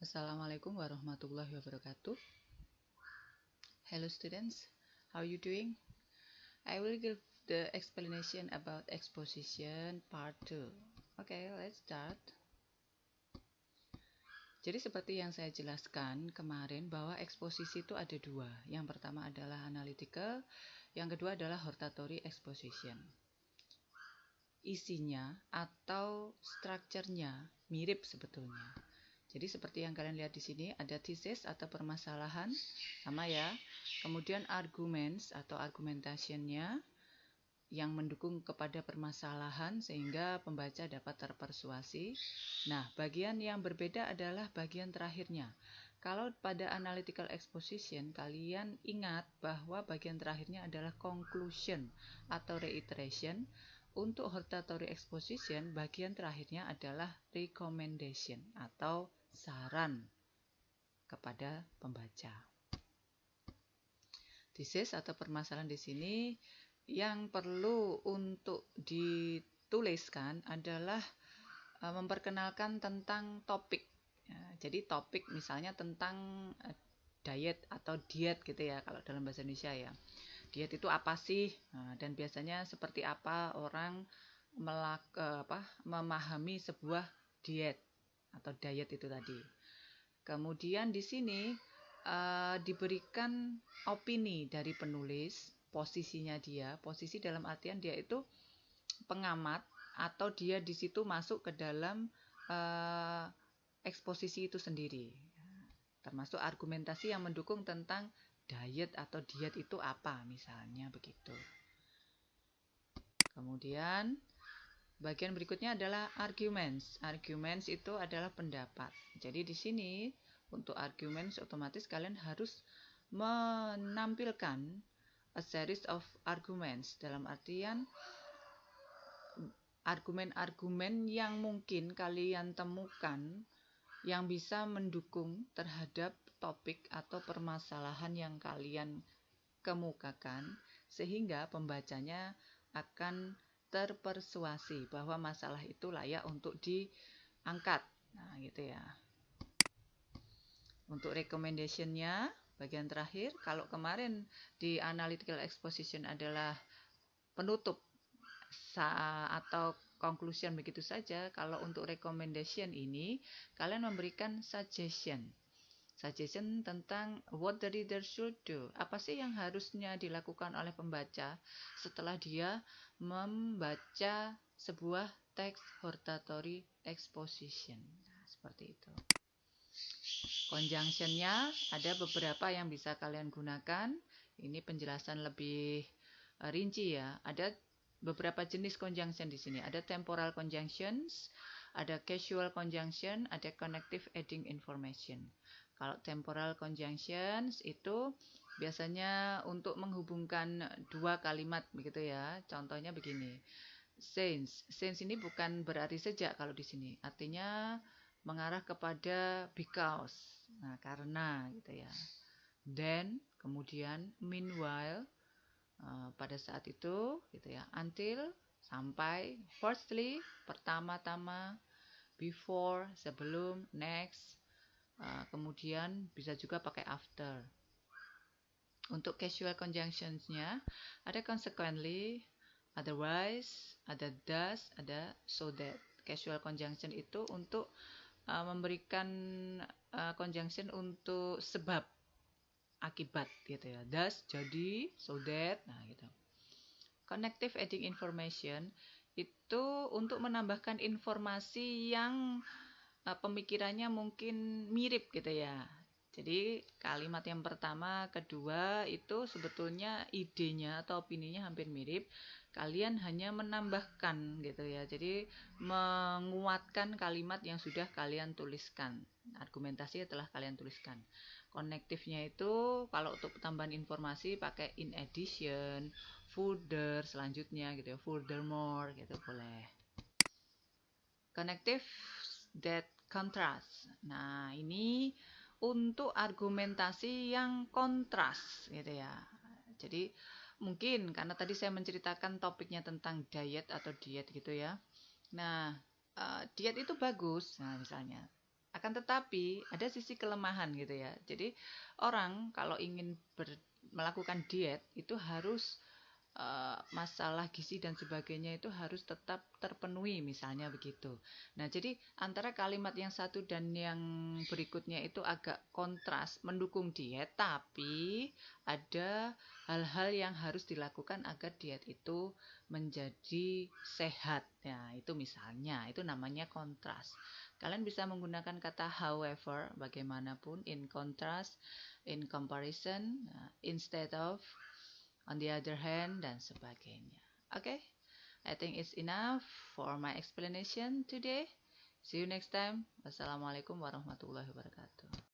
Assalamualaikum warahmatullahi wabarakatuh. Hello students, how are you doing? I will give the explanation about exposition part 2. Okay, let's start. Jadi seperti yang saya jelaskan kemarin bahwa eksposisi itu ada dua. Yang pertama adalah analytical, yang kedua adalah hortatory exposition. Isinya atau strukturnya mirip sebetulnya. Jadi seperti yang kalian lihat di sini ada thesis atau permasalahan, sama ya. Kemudian arguments atau argumentationnya yang mendukung kepada permasalahan sehingga pembaca dapat terpersuasi. Nah, bagian yang berbeda adalah bagian terakhirnya. Kalau pada analytical exposition, kalian ingat bahwa bagian terakhirnya adalah conclusion atau reiteration. Untuk hortatory exposition, bagian terakhirnya adalah recommendation atau saran kepada pembaca. Thesis atau permasalahan di sini yang perlu untuk dituliskan adalah memperkenalkan tentang topik. Ya, jadi topik misalnya tentang diet atau diet gitu ya kalau dalam bahasa Indonesia ya. Diet itu apa sih? Nah, dan biasanya seperti apa orang memahami sebuah diet atau diet itu tadi. Kemudian di sini diberikan opini dari penulis, posisinya dia, posisi dalam artian dia itu pengamat atau dia di situ masuk ke dalam eksposisi itu sendiri. Termasuk argumentasi yang mendukung tentang diet atau diet itu apa, misalnya begitu. Kemudian bagian berikutnya adalah arguments. Arguments itu adalah pendapat. Jadi di sini untuk arguments otomatis kalian harus menampilkan a series of arguments, dalam artian argumen-argumen yang mungkin kalian temukan yang bisa mendukung terhadap topik atau permasalahan yang kalian kemukakan, sehingga pembacanya akan terpersuasi bahwa masalah itu layak untuk diangkat. Nah, gitu ya. Untuk recommendation-nya, bagian terakhir, kalau kemarin di analytical exposition adalah penutup atau conclusion begitu saja, kalau untuk recommendation ini kalian memberikan suggestion tentang what the reader should do. Apa sih yang harusnya dilakukan oleh pembaca setelah dia membaca sebuah teks hortatory exposition. Nah, seperti itu. Conjunction-nya ada beberapa yang bisa kalian gunakan. Ini penjelasan lebih rinci ya. Ada beberapa jenis conjunction di sini. Ada temporal conjunctions, ada casual conjunction, ada connective adding information. Kalau temporal conjunctions itu biasanya untuk menghubungkan dua kalimat begitu ya. Contohnya begini. Since ini bukan berarti sejak kalau di sini. Artinya mengarah kepada because. Nah, karena gitu ya. Then, kemudian meanwhile, pada saat itu gitu ya, until, sampai, firstly, pertama-tama, before, sebelum, next, kemudian bisa juga pakai after. Untuk casual conjunctions-nya ada consequently, otherwise, ada thus, ada so that. Casual conjunction itu untuk memberikan conjunction untuk sebab akibat gitu ya. Thus jadi, so that, nah gitu. Connective adding information itu untuk menambahkan informasi yang pemikirannya mungkin mirip gitu ya. Jadi kalimat yang pertama, kedua itu sebetulnya idenya atau opininya hampir mirip. Kalian hanya menambahkan gitu ya. Jadi menguatkan kalimat yang sudah kalian tuliskan. Argumentasi telah kalian tuliskan. Konektifnya itu kalau untuk tambahan informasi pakai in addition, further, selanjutnya gitu ya. Furthermore gitu boleh. Connective that contrast. Nah, ini untuk argumentasi yang kontras gitu ya. Jadi mungkin karena tadi saya menceritakan topiknya tentang diet atau diet gitu ya. Nah, diet itu bagus. Nah, misalnya Akan tetapi ada sisi kelemahan gitu ya. Jadi orang kalau ingin melakukan diet itu harus masalah gizi dan sebagainya itu harus tetap terpenuhi misalnya begitu. Nah, jadi antara kalimat yang satu dan yang berikutnya itu agak kontras, mendukung diet, tapi ada hal-hal yang harus dilakukan agar diet itu menjadi sehat. Ya, itu misalnya, itu namanya kontras. Kalian bisa menggunakan kata however, bagaimanapun, in contrast, in comparison, instead of, on the other hand, dan sebagainya. Okay, I think it's enough for my explanation today. See you next time. Wassalamualaikum warahmatullahi wabarakatuh.